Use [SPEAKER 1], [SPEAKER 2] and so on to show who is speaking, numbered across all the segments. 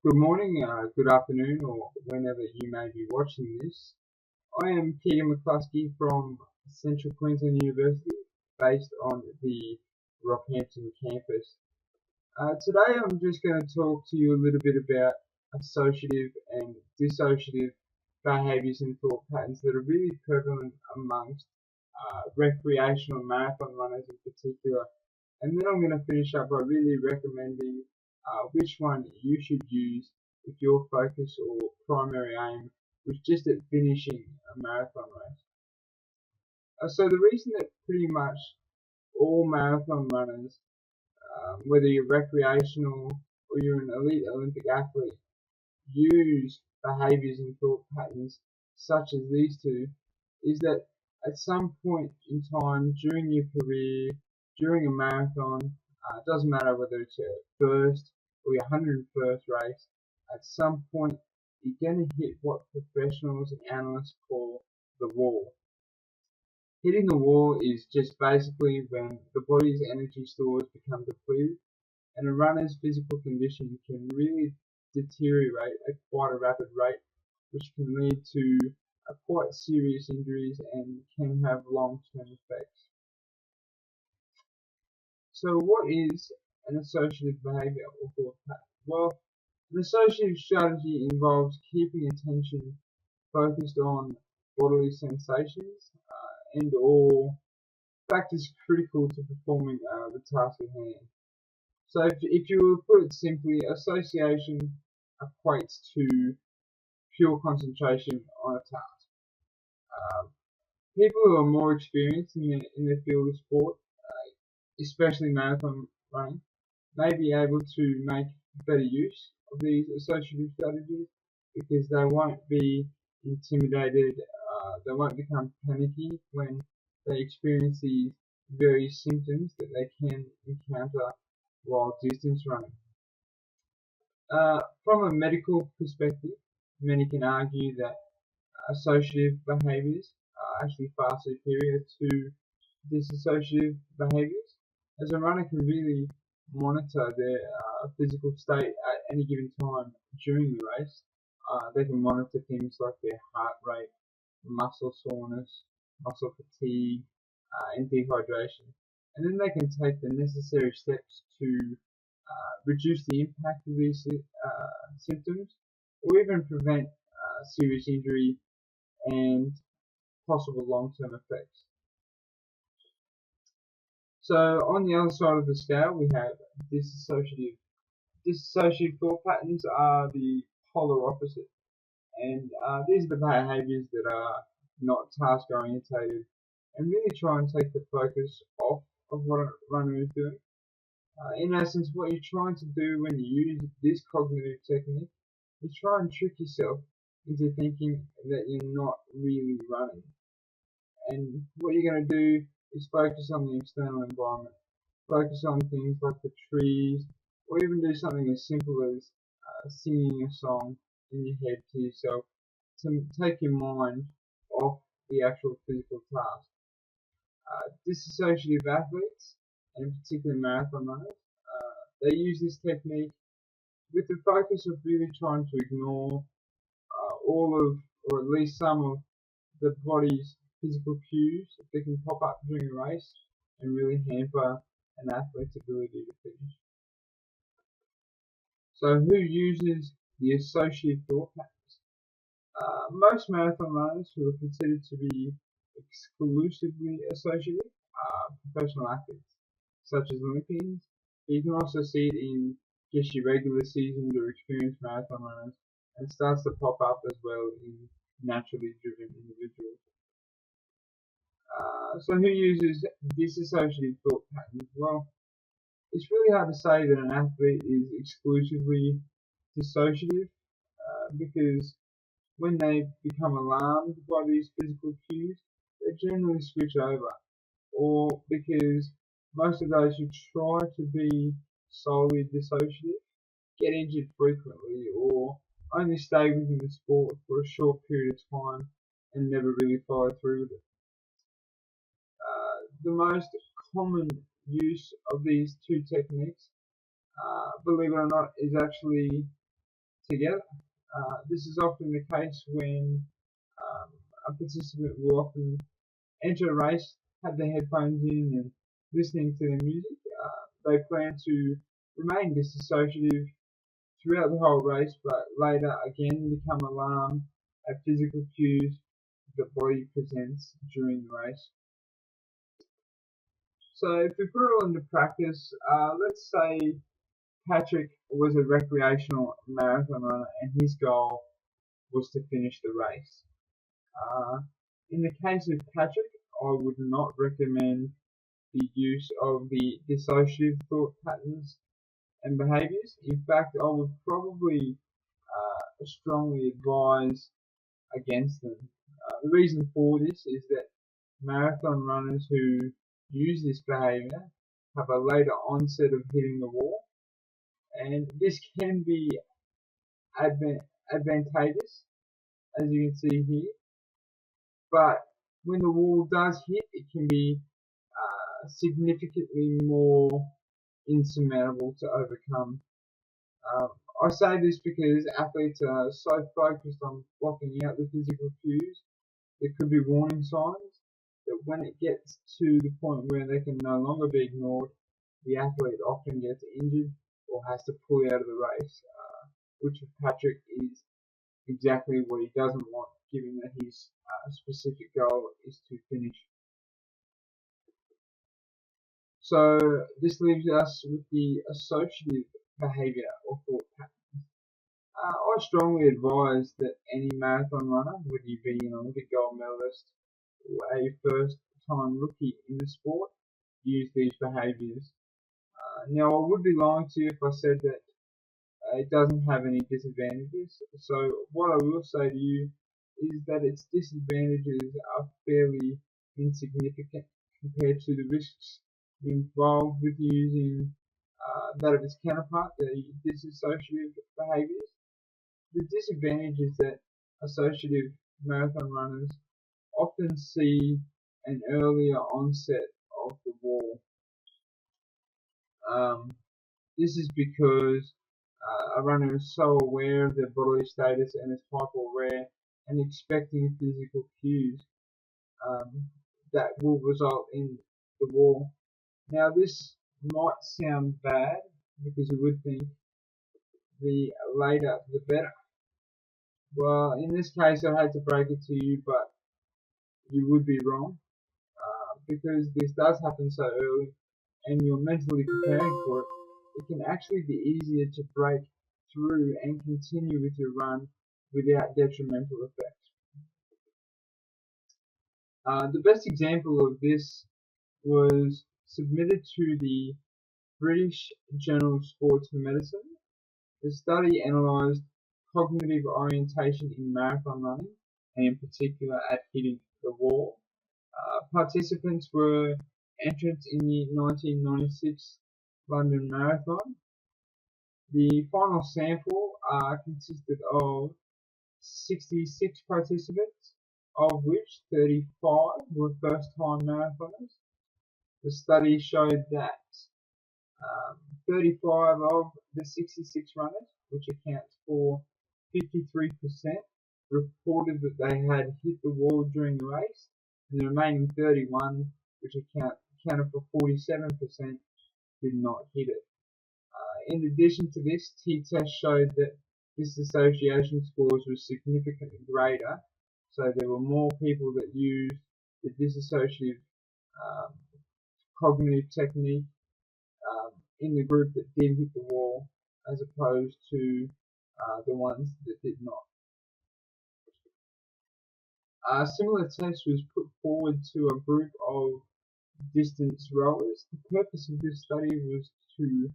[SPEAKER 1] Good morning, good afternoon, or whenever you may be watching this. I am Peter McCluskey from Central Queensland University, based on the Rockhampton campus. Today I'm just going to talk to you a little bit about associative and dissociative behaviours and thought patterns that are really prevalent amongst recreational marathon runners in particular. And then I'm going to finish up by really recommending which one you should use if your focus or primary aim was just at finishing a marathon race. So the reason that pretty much all marathon runners, whether you're recreational or you're an elite Olympic athlete, use behaviours and thought patterns such as these two is that at some point in time during your career, during a marathon, it doesn't matter whether it's your first or your 101st race, at some point you're going to hit what professionals and analysts call the wall. Hitting the wall is just basically when the body's energy stores become depleted and a runner's physical condition can really deteriorate at quite a rapid rate, which can lead to quite serious injuries and can have long-term effects. So what is an associative behaviour or thought pattern? Well, an associative strategy involves keeping attention focused on bodily sensations and or factors critical to performing the task at hand. So if you were to put it simply, association equates to pure concentration on a task. People who are more experienced in their field of sport, especially marathon running, may be able to make better use of these associative strategies because they won't be intimidated, they won't become panicky when they experience these various symptoms that they can encounter while distance running. From a medical perspective, many can argue that associative behaviours are actually far superior to dissociative behaviours, as a runner can really monitor their physical state at any given time during the race. They can monitor things like their heart rate, muscle soreness, muscle fatigue, and dehydration. And then they can take the necessary steps to reduce the impact of these symptoms or even prevent serious injury and possible long-term effects. So on the other side of the scale, we have dissociative. Dissociative thought patterns are the polar opposite, and these are the behaviours that are not task-orientated and really try and take the focus off of what a runner is doing. In essence, what you're trying to do when you use this cognitive technique is try and trick yourself into thinking that you're not really running. And what you're going to do is focus on the external environment. Focus on things like the trees, or even do something as simple as singing a song in your head to yourself to take your mind off the actual physical task. Dissociative athletes, and in particular marathon runners, they use this technique with the focus of really trying to ignore all of, or at least some of, the body's physical cues that can pop up during a race and really hamper an athlete's ability to finish. So who uses the associative thought patterns? Most marathon runners who are considered to be exclusively associative are professional athletes, such as Olympians. But you can also see it in just your regular seasoned or experienced marathon runners, and starts to pop up as well in naturally driven individuals. So who uses dissociative thought patterns? Well, it's really hard to say that an athlete is exclusively dissociative because when they become alarmed by these physical cues, they generally switch over, or because most of those who try to be solely dissociative get injured frequently or only stay within the sport for a short period of time and never really follow through with it. The most common use of these two techniques, believe it or not, is actually together. This is often the case when a participant will often enter a race, have their headphones in and listening to the music. They plan to remain dissociative throughout the whole race, but later again become alarmed at physical cues the body presents during the race. So if we put it all into practice, let's say Patrick was a recreational marathon runner and his goal was to finish the race. In the case of Patrick, I would not recommend the use of the dissociative thought patterns and behaviours. In fact, I would probably strongly advise against them. The reason for this is that marathon runners who use this behaviour have a later onset of hitting the wall, and this can be advantageous, as you can see here, but when the wall does hit, it can be significantly more insurmountable to overcome. I say this because athletes are so focused on blocking out the physical cues, there could be warning signs that when it gets to the point where they can no longer be ignored, the athlete often gets injured or has to pull out of the race, which with Patrick is exactly what he doesn't want, given that his specific goal is to finish. So this leaves us with the associative behaviour or thought pattern. I strongly advise that any marathon runner, whether you be an Olympic gold medalist or a first-time rookie in the sport, use these behaviours. Now, I would be lying to you if I said that it doesn't have any disadvantages. So what I will say to you is that its disadvantages are fairly insignificant compared to the risks involved with using that of its counterpart, the dissociative behaviours. The disadvantage is that associative marathon runners often see an earlier onset of the wall. This is because a runner is so aware of their bodily status and is hyper-aware and expecting physical cues that will result in the wall. Now this might sound bad because you would think the later the better. Well, in this case I had to break it to you, but you would be wrong because this does happen so early and you're mentally preparing for it. It can actually be easier to break through and continue with your run without detrimental effects. The best example of this was submitted to the British Journal of Sports Medicine. The study analysed cognitive orientation in marathon running, and in particular at hitting the wall. Participants were entrants in the 1996 London Marathon. The final sample consisted of 66 participants, of which 35 were first-time marathoners. The study showed that 35 of the 66 runners, which accounts for 53%, reported that they had hit the wall during the race, and the remaining 31, which accounted for 47%, did not hit it. In addition to this, t-tests showed that disassociation scores were significantly greater, so there were more people that used the dissociative cognitive technique in the group that did hit the wall as opposed to the ones that did not. A similar test was put forward to a group of distance rowers. The purpose of this study was to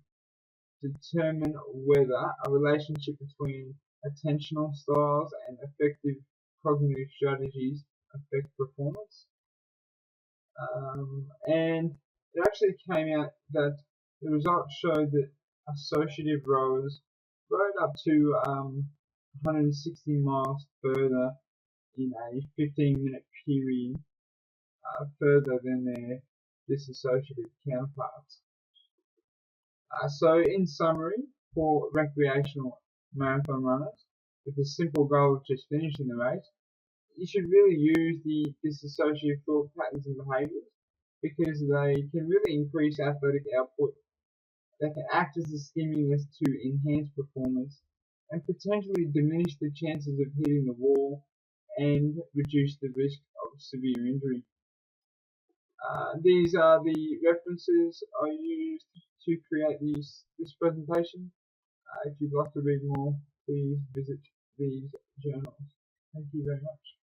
[SPEAKER 1] determine whether a relationship between attentional styles and effective cognitive strategies affect performance. And it actually came out that the results showed that associative rowers rowed up to 160 miles further in a 15-minute period further than their dissociative counterparts. So in summary, for recreational marathon runners with the simple goal of just finishing the race, you should really use the dissociative thought patterns and behaviours because they can really increase athletic output. They can act as a stimulus to enhance performance and potentially diminish the chances of hitting the wall and reduce the risk of severe injury. These are the references I used to create this presentation. If you'd like to read more, please visit these journals. Thank you very much.